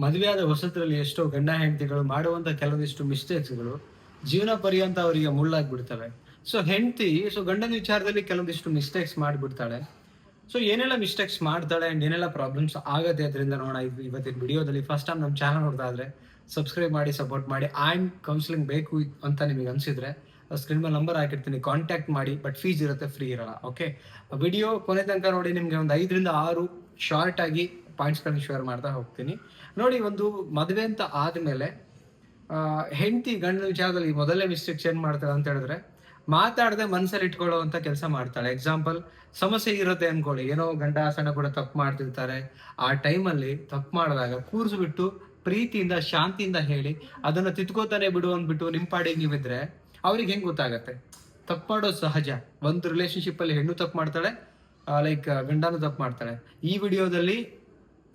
ಮದುವೆಯಾದ ಹೊಸತರಲ್ಲಿ ಎಷ್ಟೋ ಗಂಡ ಹೆಂಡತಿಗಳು ಮಾಡುವಂತ ಕೆಲವೊಂದಿಷ್ಟು ಮಿಸ್ಟೇಕ್ಸ್ಗಳು ಜೀವನ ಪರ್ಯಂತ ಅವರಿಗೆ ಮುಳ್ಳಾಗ್ಬಿಡ್ತವೆ. ಸೊ ಗಂಡನ ವಿಚಾರದಲ್ಲಿ ಕೆಲವೊಂದಿಷ್ಟು ಮಿಸ್ಟೇಕ್ಸ್ ಮಾಡಿಬಿಡ್ತಾಳೆ. ಸೊ ಏನೆಲ್ಲ ಮಿಸ್ಟೇಕ್ಸ್ ಮಾಡ್ತಾಳೆ ಅಂಡ್ ಏನೆಲ್ಲ ಪ್ರಾಬ್ಲಮ್ಸ್ ಆಗತ್ತೆ ಅದರಿಂದ ನೋಡೋಣ ಇವತ್ತಿನ ವಿಡಿಯೋದಲ್ಲಿ. ಫಸ್ಟ್ ಟೈಮ್ ನಮ್ಮ ಚಾನಲ್ ನೋಡ್ತಾ ಇದ್ರೆ ಸಬ್ಸ್ಕ್ರೈಬ್ ಮಾಡಿ, ಸಪೋರ್ಟ್ ಮಾಡಿ. ಆ್ಯಂಡ್ ಕೌನ್ಸಿಲಿಂಗ್ ಬೇಕು ಅಂತ ನಿಮಗೆ ಅನ್ಸಿದ್ರೆ ಸ್ಕ್ರೀನ್ ಮೇಲೆ ನಂಬರ್ ಹಾಕಿರ್ತೀನಿ, ಕಾಂಟ್ಯಾಕ್ಟ್ ಮಾಡಿ. ಬಟ್ ಫೀಸ್ ಇರುತ್ತೆ, ಫ್ರೀ ಇರಲ್ಲ. ಓಕೆ, ವಿಡಿಯೋ ಕೊನೆ ತನಕ ನೋಡಿ. ನಿಮಗೆ ಒಂದು 5ರಿಂದ 6 ಶಾರ್ಟ್ ಆಗಿ ಪಾಯಿಂಟ್ಸ್ಗಳನ್ನ ಶೇರ್ ಮಾಡ್ತಾ ಹೋಗ್ತೀನಿ. ನೋಡಿ, ಒಂದು ಮದುವೆ ಅಂತ ಆದಮೇಲೆ ಹೆಂಡತಿ ಗಂಡನ ವಿಚಾರದಲ್ಲಿ ಮೊದಲನೇ ಮಿಸ್ಟೇಕ್ಸ್ ಏನ್ ಮಾಡ್ತಾಳೆ ಅಂತ ಹೇಳಿದ್ರೆ, ಮಾತಾಡದೆ ಮನಸ್ಸಲ್ಲಿ ಇಟ್ಕೊಳ್ಳೋ ಅಂತ ಕೆಲಸ ಮಾಡ್ತಾಳೆ. ಎಕ್ಸಾಂಪಲ್, ಸಮಸ್ಯೆ ಇರುತ್ತೆ ಅನ್ಕೊಳ್ಳಿ, ಏನೋ ಗಂಡ ಸಣ್ಣ ಕೂಡ ತಪ್ಪು ಮಾಡ್ತಿರ್ತಾರೆ. ಆ ಟೈಮಲ್ಲಿ ತಪ್ಪು ಮಾಡಿದಾಗ ಕೂರಿಸ್ಬಿಟ್ಟು ಪ್ರೀತಿಯಿಂದ ಶಾಂತಿಯಿಂದ ಹೇಳಿ ಅದನ್ನ ತಿದ್ಕೋತಾನೆ ಬಿಡು ಅಂದ್ಬಿಟ್ಟು ನಿಮ್ಮ ಪಾಡಿಗೆ ನೀವಿದ್ರೆ ಅವ್ರಿಗೆ ಹೆಂಗ್ ಗೊತ್ತಾಗತ್ತೆ? ತಪ್ಪು ಮಾಡೋದು ಸಹಜ. ಒಂದು ರಿಲೇಶನ್ಶಿಪ್ ಅಲ್ಲಿ ಹೆಣ್ಣು ತಪ್ಪು ಮಾಡ್ತಾಳೆ, ಗಂಡನೂ ತಪ್ಪು ಮಾಡ್ತಾಳೆ. ಈ ವಿಡಿಯೋದಲ್ಲಿ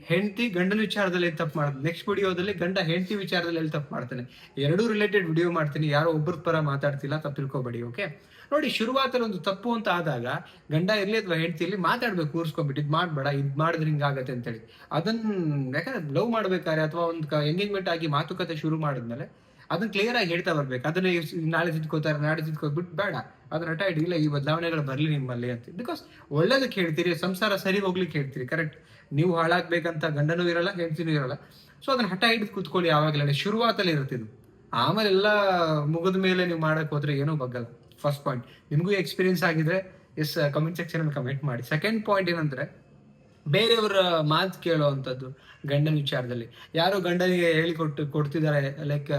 ಹೆಂಡತಿ ಗಂಡನ ವಿಚಾರದಲ್ಲಿ ಎಲ್ಲಿ ತಪ್ಪು ಮಾಡ್ತಾನೆ, ನೆಕ್ಸ್ಟ್ ವಿಡಿಯೋದಲ್ಲಿ ಗಂಡ ಹೆಂಡತಿ ವಿಚಾರದಲ್ಲಿ ಎಲ್ಲಿ ತಪ್ಪು ಮಾಡ್ತಾನೆ. ಎರಡೂ ರಿಲೇಟೆಡ್ ವಿಡಿಯೋ ಮಾಡ್ತೀನಿ, ಯಾರೋ ಒಬ್ಬರ ಪರ ಮಾತಾಡ್ತಿಲ್ಲ, ತಪ್ಪು ತಿಳ್ಕೊಬೇಡಿ. ಓಕೆ, ನೋಡಿ, ಶುರುವಾತಲ್ಲಿ ಒಂದು ತಪ್ಪು ಅಂತ ಆದಾಗ ಗಂಡ ಇರ್ಲಿ ಅಥವಾ ಹೆಂಡತಿಯಲ್ಲಿ ಮಾತಾಡ್ಬೇಕು, ಕೂರ್ಸ್ಕೊಬಿಟ್ಟು ಇದ್ ಮಾಡ್ಬೇಡ, ಇದ್ ಮಾಡಿದ್ರೆ ಹಿಂಗಾಗತ್ತೆ ಅಂತೇಳಿ. ಅದನ್ನ ಯಾಕಂದ್ರೆ ಲವ್ ಮಾಡ್ಬೇಕಾದ್ರೆ ಅಥವಾ ಒಂದು ಎಂಗೇಜ್ಮೆಂಟ್ ಆಗಿ ಮಾತುಕತೆ ಶುರು ಮಾಡಿದ್ಮೇಲೆ ಅದನ್ನ ಕ್ಲಿಯರ್ ಆಗಿ ಹೇಳ್ತಾ ಬರ್ಬೇಕು. ಅದನ್ನ ನಾಳೆ ತಿದ್ಕೋತಾರೆ, ನಾಳೆ ತಿದ್ಕೋಬಿಟ್ಟು ಬೇಡ, ಅದನ್ನ ಹಠ ಹಿಡಿಲ್ಲ, ಈ ಬದಲಾವಣೆಗಳು ಬರ್ಲಿ ನಿಮ್ಮಲ್ಲಿ ಅಂತ. ಬಿಕಾಸ್ ಒಳ್ಳೇದಕ್ಕೆ ಹೇಳ್ತೀರಿ, ಸಂಸಾರ ಸರಿ ಹೋಗ್ಲಿಕ್ಕೆ ಹೇಳ್ತೀರಿ, ಕರೆಕ್ಟ್. ನೀವು ಹಾಳಾಗ್ಬೇಕಂತ ಗಂಡನೂ ಇರಲ್ಲ, ಹೆಂಡತಿನೂ ಇರಲ್ಲ. ಸೊ ಅದನ್ನ ಹಠ ಹಿಡಿದು ಕೂತ್ಕೊಳ್ಳಿ. ಯಾವಾಗಲೇ ಶುರುವಾತಲ್ಲಿ ಇರ್ತಿದ್ದು, ಆಮೇಲೆ ಎಲ್ಲ ಮುಗಿದ ಮೇಲೆ ನೀವು ಮಾಡಕ್ ಹೋದ್ರೆ ಏನೂ ಬಗ್ಗಲ್ಲ. ಫಸ್ಟ್ ಪಾಯಿಂಟ್, ನಿಮಗೂ ಎಕ್ಸ್ಪೀರಿಯನ್ಸ್ ಆಗಿದ್ರೆ ಕಮೆಂಟ್ ಸೆಕ್ಷನ್ ಅಲ್ಲಿ ಕಮೆಂಟ್ ಮಾಡಿ. ಸೆಕೆಂಡ್ ಪಾಯಿಂಟ್ ಏನಂದ್ರೆ, ಬೇರೆಯವರ ಮಾತು ಕೇಳೋ ಅಂಥದ್ದು ಗಂಡನ ವಿಚಾರದಲ್ಲಿ. ಯಾರೋ ಗಂಡನಿಗೆ ಕೊಡ್ತಿದ್ದಾರೆ, ಲೈಕ್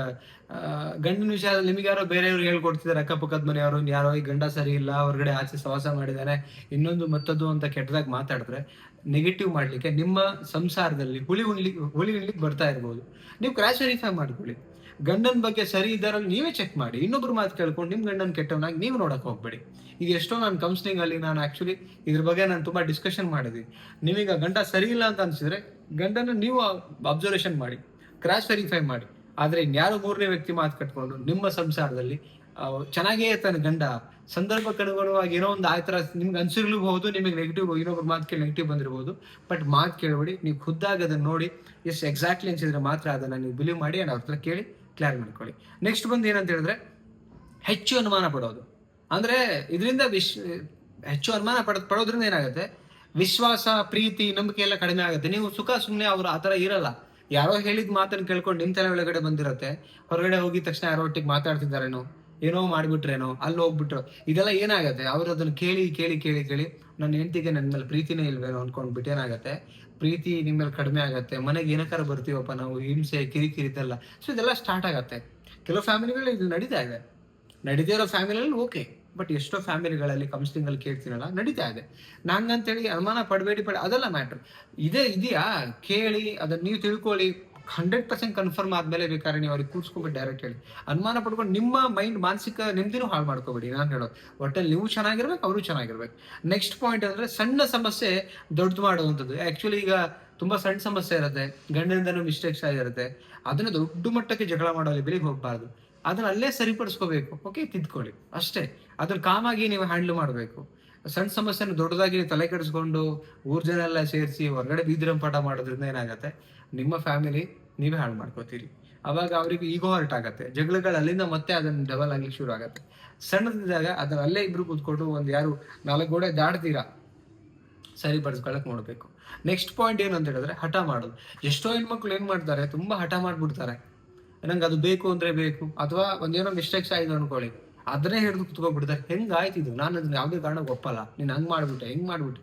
ಗಂಡನ ವಿಚಾರದಲ್ಲಿ ನಿಮಗೆ ಯಾರೋ ಬೇರೆಯವ್ರು ಹೇಳ್ಕೊಡ್ತಿದ್ದಾರೆ, ಅಕ್ಕಪಕ್ಕದ ಮನೆಯವರು, ಯಾರೋ ಈ ಗಂಡ ಸರಿ ಇಲ್ಲ, ಹೊರಗಡೆ ಆಚೆ ಸವಾಸ ಮಾಡಿದ್ದಾನೆ, ಇನ್ನೊಂದು ಮತ್ತದ್ದು ಅಂತ ಕೆಟ್ಟದಾಗ ಮಾತಾಡಿದ್ರೆ ನೆಗೆಟಿವ್ ಮಾಡ್ಲಿಕ್ಕೆ ನಿಮ್ಮ ಸಂಸಾರದಲ್ಲಿ ಹುಳಿ ಉಣ್ಲಿಕ್ಕೆ ಬರ್ತಾ ಇರ್ಬೋದು. ನೀವು ಕ್ರಾಶ್ ವೆರಿಫೈ ಮಾಡ್ಕೊಳ್ಳಿ. ಗಂಡನ ಬಗ್ಗೆ ಸರಿ ಇದ್ದಾರಲ್ಲಿ ನೀವೇ ಚೆಕ್ ಮಾಡಿ. ಇನ್ನೊಬ್ರು ಮಾತು ಕೇಳ್ಕೊಂಡು ನಿಮ್ ಗಂಡನ ಕೆಟ್ಟವನಾಗಿ ನೀವು ನೋಡಕ್ ಹೋಗ್ಬೇಡಿ. ಈಗ ಎಷ್ಟೋ ನಾನು ಕೌನ್ಸಿಲಿಂಗ್ ಅಲ್ಲಿ ನಾನು ಆಕ್ಚುಲಿ ಇದ್ರ ಬಗ್ಗೆ ನಾನು ತುಂಬಾ ಡಿಸ್ಕಷನ್ ಮಾಡಿದ್ವಿ. ನೀವೀಗ ಗಂಡ ಸರಿ ಇಲ್ಲ ಅಂತ ಅನ್ಸಿದ್ರೆ ಗಂಡನ ನೀವು ಅಬ್ಸರ್ವೇಷನ್ ಮಾಡಿ, ಕ್ರಾಶ್ ವೆರಿಫೈ ಮಾಡಿ. ಆದ್ರೆ ಇನ್ಯಾರೋ ಮೂರನೇ ವ್ಯಕ್ತಿ ಮಾತು ಕಟ್ಕೊಂಡು ನಿಮ್ಮ ಸಂಸಾರದಲ್ಲಿ ಚೆನ್ನಾಗೇ ಇರ್ತಾನೆ ಗಂಡ, ಸಂದರ್ಭಕ್ಕೆ ಅನುಗುಣವಾಗಿ ಏನೋ ಒಂದು ಆತರ ನಿಮ್ಗೆ ಅನ್ಸಿರ್ಲೂಬಹುದು, ನಿಮಗೆ ನೆಗೆಟಿವ್, ಇನ್ನೊಬ್ರು ಮಾತು ಕೇಳಿ ನೆಗೆಟಿವ್ ಬಂದಿರಬಹುದು. ಬಟ್ ಮಾತು ಕೇಳಬೇಡಿ, ನೀವು ಖುದ್ದಾಗಿ ಅದನ್ನ ನೋಡಿ ಎಷ್ಟು ಎಕ್ಸಾಕ್ಟ್ಲಿ ಅನ್ಸಿದ್ರೆ ಮಾತ್ರ ಅದನ್ನ ನೀವು ಬಿಲೀವ್ ಮಾಡಿ ಅವ್ರ ಹತ್ರ ಕೇಳಿ ಕ್ಲಿಯರ್ ಮಾಡ್ಕೊಳ್ಳಿ. ನೆಕ್ಸ್ಟ್ ಬಂದು ಏನಂತ ಹೇಳಿದ್ರೆ, ಹೆಚ್ಚು ಅನುಮಾನ ಪಡೋದು. ಅಂದ್ರೆ ಇದರಿಂದ ಹೆಚ್ಚು ಅನುಮಾನ ಪಡೋದ್ರಿಂದ ಏನಾಗುತ್ತೆ, ವಿಶ್ವಾಸ, ಪ್ರೀತಿ, ನಂಬಿಕೆ ಎಲ್ಲ ಕಡಿಮೆ ಆಗುತ್ತೆ. ನೀವು ಸುಖ ಸುಮ್ಮನೆ ಅವ್ರು ಆತರ ಇರಲ್ಲ. ಯಾರೋ ಹೇಳಿದ ಮಾತನ್ನು ಕೇಳ್ಕೊಂಡು ನಿಮ್ ತಲೆ ಒಳಗಡೆ ಬಂದಿರತ್ತೆ. ಹೊರಗಡೆ ಹೋಗಿದ ತಕ್ಷಣ ಯಾರೋ ಒಟ್ಟಿಗೆ ಮಾತಾಡ್ತಿದ್ದಾರೇನೋ, ಏನೋ ಮಾಡ್ಬಿಟ್ರೇನೋ, ಅಲ್ಲಿ ಹೋಗ್ಬಿಟ್ರು, ಇದೆಲ್ಲ ಏನಾಗತ್ತೆ, ಅವ್ರು ಅದನ್ನ ಕೇಳಿ ಕೇಳಿ ಕೇಳಿ ಕೇಳಿ ನನ್ನ ಹೆಂಡತಿಗೆ ನನ್ನ ಮೇಲೆ ಪ್ರೀತಿನೇ ಇಲ್ವೇನೋ ಅನ್ಕೊಂಡ್ಬಿಟ್ಟು ಏನಾಗತ್ತೆ, ಪ್ರೀತಿ ನಿಮ್ಮ ಮೇಲೆ ಕಡಿಮೆ ಆಗತ್ತೆ. ಮನೆಗೆ ಏನಕ್ಕಾರ ಬರ್ತೀವಪ್ಪ ನಾವು, ಹಿಂಸೆ, ಕಿರಿಕಿರಿ ಇದೆಲ್ಲ. ಸೊ ಇದೆಲ್ಲ ಸ್ಟಾರ್ಟ್ ಆಗತ್ತೆ. ಕೆಲವು ಫ್ಯಾಮಿಲಿಗಳು ಇದು ನಡೀತಾ ಇದೆ. ನಡೀತಾ ಇರೋ ಫ್ಯಾಮಿಲಿಯಲ್ಲಿ ಓಕೆ, ಬಟ್ ಎಷ್ಟೋ ಫ್ಯಾಮಿಲಿಗಳಲ್ಲಿ ಕೌನ್ಸಿಲಿಂಗ್ ಅಲ್ಲಿ ಕೇಳ್ತೀನಲ್ಲ, ನಡೀತಾ ಇದೆ. ನಂಗಂತೇಳಿ ಅನುಮಾನ ಪಡಬೇಡಿ, ಅದೆಲ್ಲ ಮ್ಯಾಟ್ರ್ ಇದೆಯಾ ಕೇಳಿ, ಅದನ್ನ ನೀವು ತಿಳ್ಕೊಳ್ಳಿ. 100% ಕನ್ಫರ್ಮ್ ಆದ್ಮೇಲೆ ಬೇಕಾದ್ರೆ ನೀವು ಅವ್ರಿಗೆ ಕೂರ್ಸ್ಕೊಂಡ್ಬಿಟ್ಟು ಡೈರೆಕ್ಟ್ ಹೇಳಿ. ಅನುಮಾನ ಪಡ್ಕೊಂಡು ನಿಮ್ಮ ಮೈಂಡ್, ಮಾನಸಿಕ ನೆಮ್ಮದಿನೂ ಹಾಳು ಮಾಡ್ಕೋಬೇಡಿ. ನಾನು ಹೇಳೋದು ಒಟ್ಟಲ್ಲಿ ನೀವು ಚೆನ್ನಾಗಿರ್ಬೇಕು, ಅವರು ಚೆನ್ನಾಗಿರ್ಬೇಕು. ನೆಕ್ಸ್ಟ್ ಪಾಯಿಂಟ್ ಅಂದ್ರೆ, ಸಣ್ಣ ಸಮಸ್ಯೆ ದೊಡ್ಡದು ಮಾಡುವಂಥದ್ದು. ಆಕ್ಚುಲಿ ಈಗ ತುಂಬಾ ಸಣ್ಣ ಸಮಸ್ಯೆ ಇರುತ್ತೆ, ಗಂಡನಿಂದನೂ ಮಿಸ್ಟೇಕ್ಸ್ ಆಗಿರುತ್ತೆ, ಅದನ್ನ ದೊಡ್ಡ ಮಟ್ಟಕ್ಕೆ ಜಗಳ ಮಾಡೋ ಲೆವೆಲಿಗೆ ಹೋಗ್ಬಾರ್ದು. ಅದನ್ನ ಅಲ್ಲೇ ಸರಿಪಡಿಸ್ಕೋಬೇಕು. ಓಕೆ, ತಿದ್ಕೊಳ್ಳಿ ಅಷ್ಟೇ. ಅದನ್ನ ಕಾಮಾಗಿ ನೀವು ಹ್ಯಾಂಡಲ್ ಮಾಡಬೇಕು. ಸಣ್ಣ ಸಮಸ್ಯೆನ ದೊಡ್ಡದಾಗಿ ತಲೆ ಕೆಡಿಸ್ಕೊಂಡು ಊರ್ ಜನ ಎಲ್ಲ ಸೇರಿಸಿ ಹೊರಗಡೆ ಬೀದಿರಂಪಾಟ ಮಾಡೋದ್ರಿಂದ ಏನಾಗತ್ತೆ, ನಿಮ್ಮ ಫ್ಯಾಮಿಲಿ ನೀವೇ ಹಾಳು ಮಾಡ್ಕೋತೀರಿ. ಅವಾಗ ಅವ್ರಿಗೆ ಈಗೋ ಹರ್ಟ್ ಆಗತ್ತೆ, ಜಗಳಗಳು ಅಲ್ಲಿಂದ ಮತ್ತೆ ಅದನ್ನ ಡಬಲ್ ಆಗ್ಲಿಕ್ಕೆ ಶುರು ಆಗತ್ತೆ. ಸಣ್ಣದಿದ್ದಾಗ ಅದನ್ನ ಅಲ್ಲೇ ಇಬ್ರು ಕೂತ್ಕೊಂಡು ಒಂದ್ ಯಾರು 4 ಗೋಡೆ ದಾಡ್ತೀರಾ ಸರಿಪಡಿಸ್ಕೊಳಕ್ ನೋಡ್ಬೇಕು. ನೆಕ್ಸ್ಟ್ ಪಾಯಿಂಟ್ ಏನು ಅಂತ ಹೇಳಿದ್ರೆ, ಹಠ ಮಾಡೋದು. ಎಷ್ಟೋ ಹೆಣ್ಮಕ್ಳು ಏನ್ ಮಾಡ್ತಾರೆ, ತುಂಬಾ ಹಠ ಮಾಡ್ಬಿಡ್ತಾರೆ. ನಂಗೆ ಅದು ಬೇಕು ಅಂದ್ರೆ ಬೇಕು, ಅಥವಾ ಒಂದೇನೋ ಮಿಸ್ಟೇಕ್ಸ್ ಆಯ್ತು ಅನ್ಕೊಳ್ಳಿ, ಅದನ್ನೇ ಹಿಡಿದು ಕುತ್ಕೊಂಡ್ಬಿಡ್ತಾರೆ. ಹೆಂಗಾಯ್ತಿದ್ದು, ನಾನು ಅದನ್ನ ಯಾವುದೇ ಕಾರಣಕ್ಕೆ ಒಪ್ಪಲ್ಲ, ನೀನ್ ಹಂಗ್ ಮಾಡ್ಬಿಟ್ಟೆ, ಹೆಂಗ್ ಮಾಡ್ಬಿಟ್ಟೆ.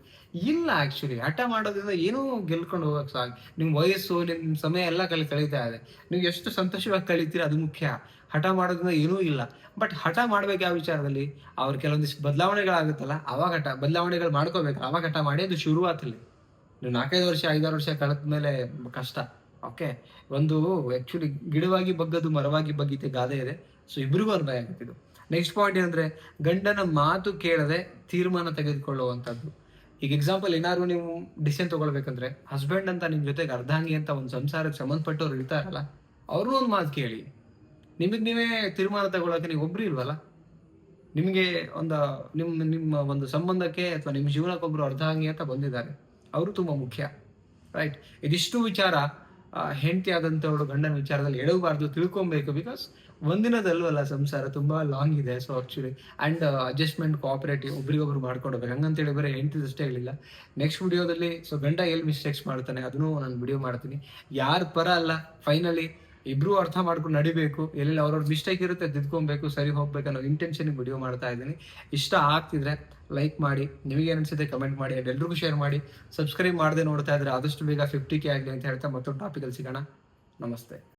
ಇಲ್ಲ, ಆಕ್ಚುಲಿ ಹಠ ಮಾಡೋದ್ರಿಂದ ಏನೂ ಗೆಲ್ಕೊಂಡು ಹೋಗಕ್ ಸಾಕು. ನಿಮ್ ವಯಸ್ಸು, ನಿಮ್ ಸಮಯ ಎಲ್ಲ ಕಳೀತಾ ಇದೆ. ನೀವು ಎಷ್ಟು ಸಂತೋಷವಾಗಿ ಕಳೀತೀರ ಅದು ಮುಖ್ಯ. ಹಠ ಮಾಡೋದ್ರಿಂದ ಏನೂ ಇಲ್ಲ. ಬಟ್ ಹಠ ಮಾಡ್ಬೇಕು ಯಾವ ವಿಚಾರದಲ್ಲಿ, ಅವ್ರ ಕೆಲವೊಂದಿಷ್ಟು ಬದಲಾವಣೆಗಳಾಗುತ್ತಲ್ಲ, ಅವಾಗ ಬದಲಾವಣೆಗಳು ಮಾಡ್ಕೋಬೇಕು. ಅವಾಗ ಹಠ ಮಾಡಿ. ಅದು ಶುರುವಾತಲ್ಲಿ ನೀವು 4-5 ವರ್ಷ 5-6 ವರ್ಷ ಕಳೆದ ಮೇಲೆ ಕಷ್ಟ. ಓಕೆ, ಒಂದು ಆಕ್ಚುಲಿ ಗಿಡವಾಗಿ ಬಗ್ಗದು ಮರವಾಗಿ ಬಗ್ಗಿತೆ ಗಾದೆ ಇದೆ. ಸೊ ಇಬ್ರಿಗೂ ಅನ್ವಯ ಆಗುತ್ತಿದ್ದು. ನೆಕ್ಸ್ಟ್ ಪಾಯಿಂಟ್ ಏನಂದ್ರೆ, ಗಂಡನ ಮಾತು ಕೇಳದೆ ತೀರ್ಮಾನ ತೆಗೆದುಕೊಳ್ಳುವಂಥದ್ದು. ಈಗ ಎಕ್ಸಾಂಪಲ್, ಏನಾದ್ರು ನೀವು ಡಿಸಿಷನ್ ತಗೊಳ್ಬೇಕಂದ್ರೆ, ಹಸ್ಬೆಂಡ್ ಅಂತ ನಿಮ್ ಜೊತೆಗೆ ಅರ್ಧಾಂಗಿ ಅಂತ ಒಂದು ಸಂಸಾರಕ್ಕೆ ಸಂಬಂಧಪಟ್ಟವ್ರು ಇರ್ತಾರಲ್ಲ, ಅವ್ರನ್ನೂ ಒಂದು ಮಾತು ಕೇಳಿ. ನೀವೇ ತೀರ್ಮಾನ ತಗೊಳಕ್ಕೆ ನೀವು ಒಬ್ರು ಇಲ್ವಲ್ಲ. ನಿಮಗೆ ನಿಮ್ಮ ಒಂದು ಸಂಬಂಧಕ್ಕೆ ಅಥವಾ ನಿಮ್ಮ ಜೀವನಕ್ಕೊಬ್ರು ಅರ್ಧಾಂಗಿ ಅಂತ ಬಂದಿದ್ದಾರೆ, ಅವರು ತುಂಬಾ ಮುಖ್ಯ. ರೈಟ್, ಇದಿಷ್ಟು ವಿಚಾರ ಹೆಂಡತಿ ಆದಂಥವಳು ಗಂಡನ ವಿಚಾರದಲ್ಲಿ ಎಡವಬಾರ್ದು, ತಿಳ್ಕೊಬೇಕು. ಬಿಕಾಸ್ ಒಂದಿನದಲ್ವಲ್ಲ ಸಂಸಾರ, ತುಂಬಾ ಲಾಂಗ್ ಇದೆ. So actually and adjustment, cooperative ಒಬ್ರಿಗೊಬ್ರು ಮಾಡ್ಕೊಂಡು ಹೋಗ್ಬೇಕು. ಹಂಗಂತೇಳಿ ಬರೀ ಹೆಂಡತಿದಷ್ಟೇ ಹೇಳಿಲ್ಲ. ನೆಕ್ಸ್ಟ್ ವಿಡಿಯೋದಲ್ಲಿ ಸೊ ಗಂಡ ಎಲ್ಲಿ ಮಿಸ್ಟೇಕ್ಸ್ ಮಾಡ್ತಾನೆ ಅದನ್ನು ನಾನು ವಿಡಿಯೋ ಮಾಡ್ತೀನಿ. ಯಾರ ಪರ ಅಲ್ಲ, ಫೈನಲಿ ಇಬ್ರು ಅರ್ಥ ಮಾಡ್ಕೊಂಡು ನಡಿಬೇಕು. ಎಲ್ಲೆಲ್ಲಿ ಅವ್ರವ್ರ ಮಿಸ್ಟೇಕ್ ಇರುತ್ತೆ ತಿದ್ಕೊಬೇಕು, ಸರಿ ಹೋಗ್ಬೇಕು ಅನ್ನೋ ಇಂಟೆನ್ಷನ್ ವಿಡಿಯೋ ಮಾಡ್ತಾ ಇದ್ದೀನಿ. ಇಷ್ಟ ಆಗ್ತಿದ್ರೆ ಲೈಕ್ ಮಾಡಿ, ನಿಮಗೆ ಅನಿಸುತ್ತೆ ಕಮೆಂಟ್ ಮಾಡಿ, ಅಂಡ್ ಎಲ್ರಿಗೂ ಶೇರ್ ಮಾಡಿ. ಸಬ್ಸ್ಕ್ರೈಬ್ ಮಾಡದೆ ನೋಡ್ತಾ ಇದ್ರೆ ಆದಷ್ಟು ಬೇಗ 50K ಆಗಲಿ ಅಂತ ಹೇಳ್ತಾ ಮತ್ತೊಂದು ಟಾಪಿಕಲ್ಲಿ ಸಿಗೋಣ. ನಮಸ್ತೆ.